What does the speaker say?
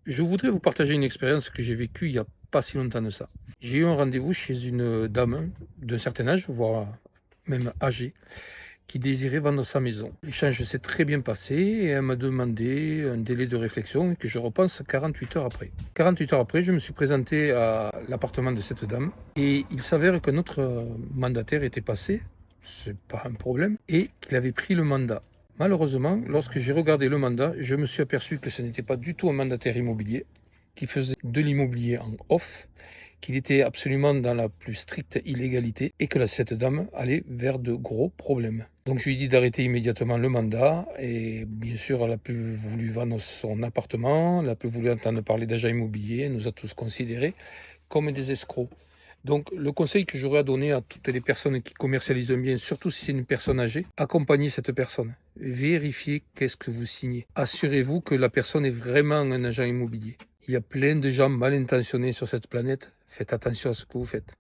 Je voudrais vous partager une expérience que j'ai vécue il n'y a pas si longtemps de ça. J'ai eu un rendez-vous chez une dame d'un certain âge, voire même âgée, qui désirait vendre sa maison. L'échange s'est très bien passé et elle m'a demandé un délai de réflexion que je repense 48 heures après. 48 heures après, je me suis présenté à l'appartement de cette dame et il s'avère que notre mandataire était passé, c'est pas un problème, et qu'il avait pris le mandat. Malheureusement, lorsque j'ai regardé le mandat, je me suis aperçu que ce n'était pas du tout un mandataire immobilier, qui faisait de l'immobilier en off, qu'il était absolument dans la plus stricte illégalité et que cette dame allait vers de gros problèmes. Donc je lui ai dit d'arrêter immédiatement le mandat et bien sûr elle n'a plus voulu vendre son appartement, elle n'a plus voulu entendre parler d'agents immobiliers, elle nous a tous considérés comme des escrocs. Donc le conseil que j'aurais à donner à toutes les personnes qui commercialisent un bien, surtout si c'est une personne âgée, accompagnez cette personne. Vérifiez qu'est-ce que vous signez. Assurez-vous que la personne est vraiment un agent immobilier. Il y a plein de gens mal intentionnés sur cette planète. Faites attention à ce que vous faites.